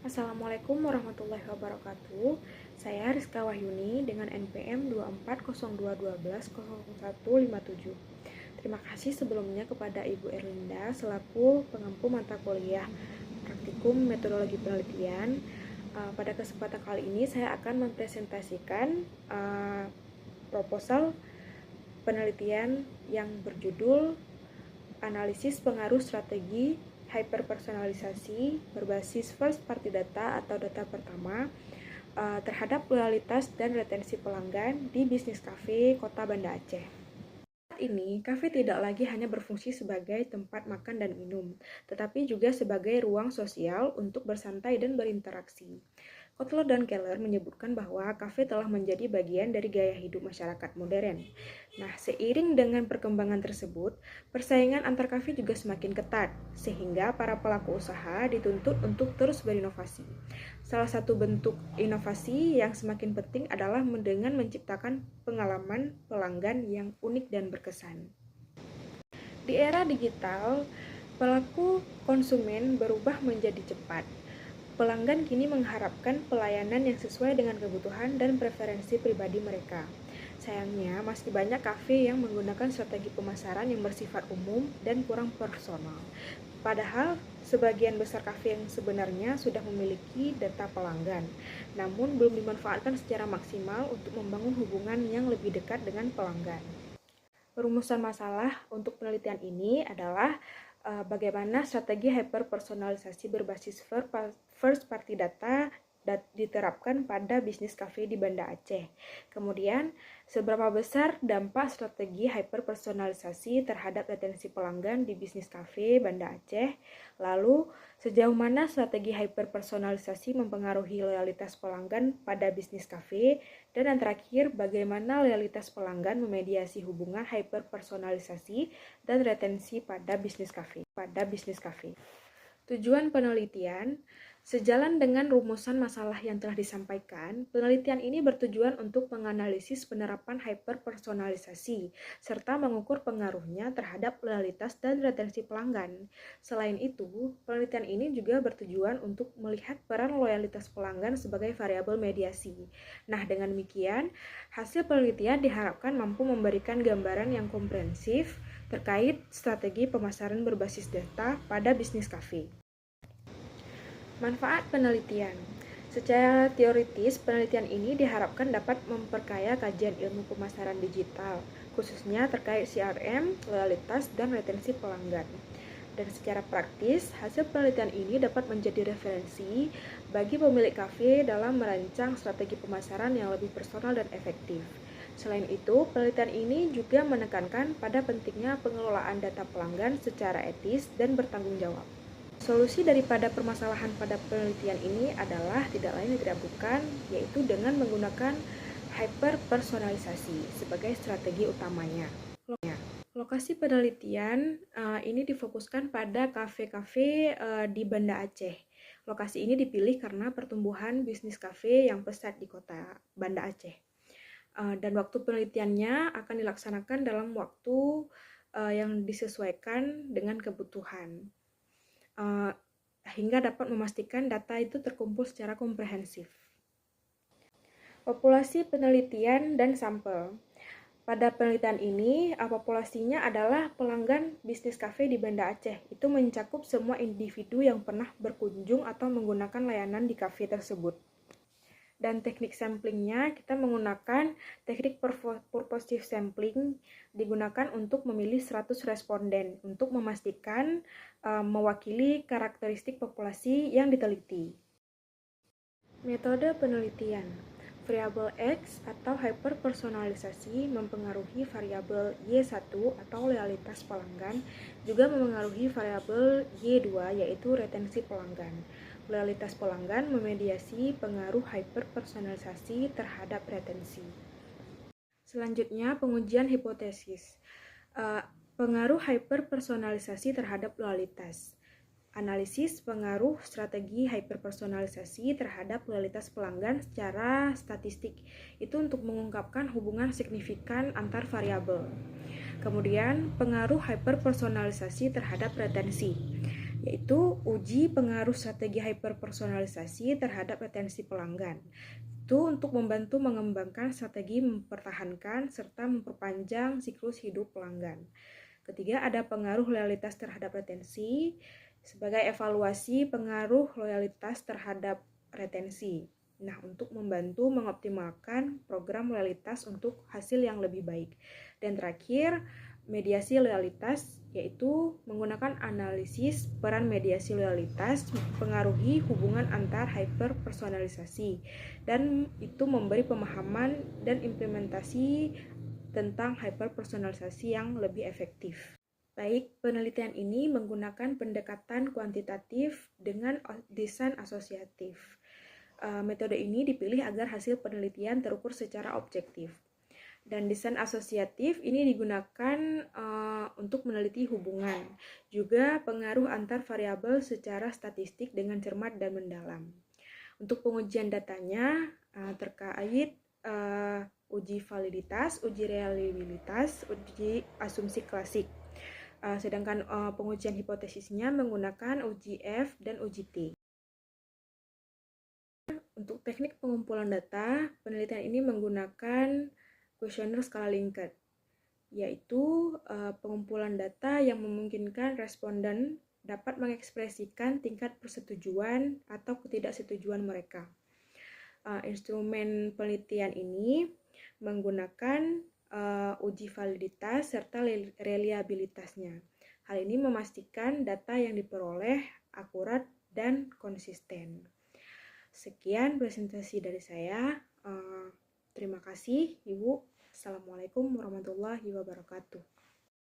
Assalamualaikum warahmatullahi wabarakatuh. Saya Rizka Wahyuni dengan NPM 2402120157. Terima kasih sebelumnya kepada Ibu Erlinda selaku pengampu mata kuliah praktikum metodologi penelitian. Pada kesempatan kali ini saya akan mempresentasikan proposal penelitian yang berjudul Analisis Pengaruh Strategi Hyperpersonalisasi berbasis first party data atau data pertama terhadap loyalitas dan retensi pelanggan di bisnis kafe Kota Banda Aceh. Saat ini, kafe tidak lagi hanya berfungsi sebagai tempat makan dan minum, tetapi juga sebagai ruang sosial untuk bersantai dan berinteraksi. Kotler dan Keller menyebutkan bahwa kafe telah menjadi bagian dari gaya hidup masyarakat modern. Nah, seiring dengan perkembangan tersebut, persaingan antar kafe juga semakin ketat, sehingga para pelaku usaha dituntut untuk terus berinovasi. Salah satu bentuk inovasi yang semakin penting adalah dengan menciptakan pengalaman pelanggan yang unik dan berkesan. Di era digital, pelaku konsumen berubah menjadi cepat. Pelanggan kini mengharapkan pelayanan yang sesuai dengan kebutuhan dan preferensi pribadi mereka. Sayangnya, masih banyak kafe yang menggunakan strategi pemasaran yang bersifat umum dan kurang personal. Padahal, sebagian besar kafe yang sebenarnya sudah memiliki data pelanggan, namun belum dimanfaatkan secara maksimal untuk membangun hubungan yang lebih dekat dengan pelanggan. Rumusan masalah untuk penelitian ini adalah bagaimana strategi hyperpersonalisasi berbasis first party data diterapkan pada bisnis kafe di Banda Aceh. Kemudian, seberapa besar dampak strategi hyperpersonalisasi terhadap retensi pelanggan di bisnis kafe Banda Aceh. Lalu, sejauh mana strategi hyperpersonalisasi mempengaruhi loyalitas pelanggan pada bisnis kafe. Dan yang terakhir, bagaimana loyalitas pelanggan memediasi hubungan hyperpersonalisasi dan retensi pada bisnis kafe. Tujuan penelitian, sejalan dengan rumusan masalah yang telah disampaikan, penelitian ini bertujuan untuk menganalisis penerapan hyperpersonalisasi, serta mengukur pengaruhnya terhadap loyalitas dan retensi pelanggan. Selain itu, penelitian ini juga bertujuan untuk melihat peran loyalitas pelanggan sebagai variabel mediasi. Nah, dengan demikian, hasil penelitian diharapkan mampu memberikan gambaran yang komprehensif terkait strategi pemasaran berbasis data pada bisnis kafe. Manfaat penelitian. Secara teoritis, penelitian ini diharapkan dapat memperkaya kajian ilmu pemasaran digital, khususnya terkait CRM, loyalitas, dan retensi pelanggan. Dan secara praktis, hasil penelitian ini dapat menjadi referensi bagi pemilik kafe dalam merancang strategi pemasaran yang lebih personal dan efektif. Selain itu, penelitian ini juga menekankan pada pentingnya pengelolaan data pelanggan secara etis dan bertanggung jawab. Solusi daripada permasalahan pada penelitian ini adalah tidak lain dan tidak bukan, yaitu dengan menggunakan hyperpersonalisasi sebagai strategi utamanya. Lokasi penelitian ini difokuskan pada kafe-kafe di Banda Aceh. Lokasi ini dipilih karena pertumbuhan bisnis kafe yang pesat di kota Banda Aceh. Dan waktu penelitiannya akan dilaksanakan dalam waktu yang disesuaikan dengan kebutuhan, hingga dapat memastikan data itu terkumpul secara komprehensif. Populasi penelitian dan sampel. Pada penelitian ini, populasinya adalah pelanggan bisnis kafe di Banda Aceh. Itu mencakup semua individu yang pernah berkunjung atau menggunakan layanan di kafe tersebut. Dan teknik samplingnya, kita menggunakan teknik purposive sampling, digunakan untuk memilih 100 responden untuk memastikan mewakili karakteristik populasi yang diteliti. Metode penelitian. Variabel X atau hyperpersonalisasi mempengaruhi variabel Y1 atau loyalitas pelanggan, juga mempengaruhi variabel Y2 yaitu retensi pelanggan. Loyalitas pelanggan memediasi pengaruh hyperpersonalisasi terhadap retensi. Selanjutnya, pengujian hipotesis. Pengaruh hyperpersonalisasi terhadap loyalitas. Analisis pengaruh strategi hyperpersonalisasi terhadap loyalitas pelanggan secara statistik. Itu untuk mengungkapkan hubungan signifikan antar variabel. Kemudian, pengaruh hyperpersonalisasi terhadap retensi, yaitu uji pengaruh strategi hyperpersonalisasi terhadap retensi pelanggan. Itu untuk membantu mengembangkan strategi mempertahankan serta memperpanjang siklus hidup pelanggan. Ketiga, ada pengaruh loyalitas terhadap retensi sebagai evaluasi pengaruh loyalitas terhadap retensi. Nah, untuk membantu mengoptimalkan program loyalitas untuk hasil yang lebih baik. Dan terakhir, mediasi loyalitas, yaitu menggunakan analisis peran mediasi loyalitas mempengaruhi hubungan antar hyperpersonalisasi, dan itu memberi pemahaman dan implementasi tentang hyperpersonalisasi yang lebih efektif. Baik, penelitian ini menggunakan pendekatan kuantitatif dengan desain asosiatif. Metode ini dipilih agar hasil penelitian terukur secara objektif. Dan desain asosiatif ini digunakan untuk meneliti hubungan, juga pengaruh antar variabel secara statistik dengan cermat dan mendalam. Untuk pengujian datanya terkait uji validitas, uji reliabilitas, uji asumsi klasik. Sedangkan pengujian hipotesisnya menggunakan uji F dan uji T. Untuk teknik pengumpulan data, penelitian ini menggunakan kuesioner skala Likert, yaitu pengumpulan data yang memungkinkan responden dapat mengekspresikan tingkat persetujuan atau ketidaksetujuan mereka. Instrumen penelitian ini menggunakan uji validitas serta reliabilitasnya. Hal ini memastikan data yang diperoleh akurat dan konsisten. Sekian presentasi dari saya. Terima kasih, Ibu. Assalamualaikum warahmatullahi wabarakatuh.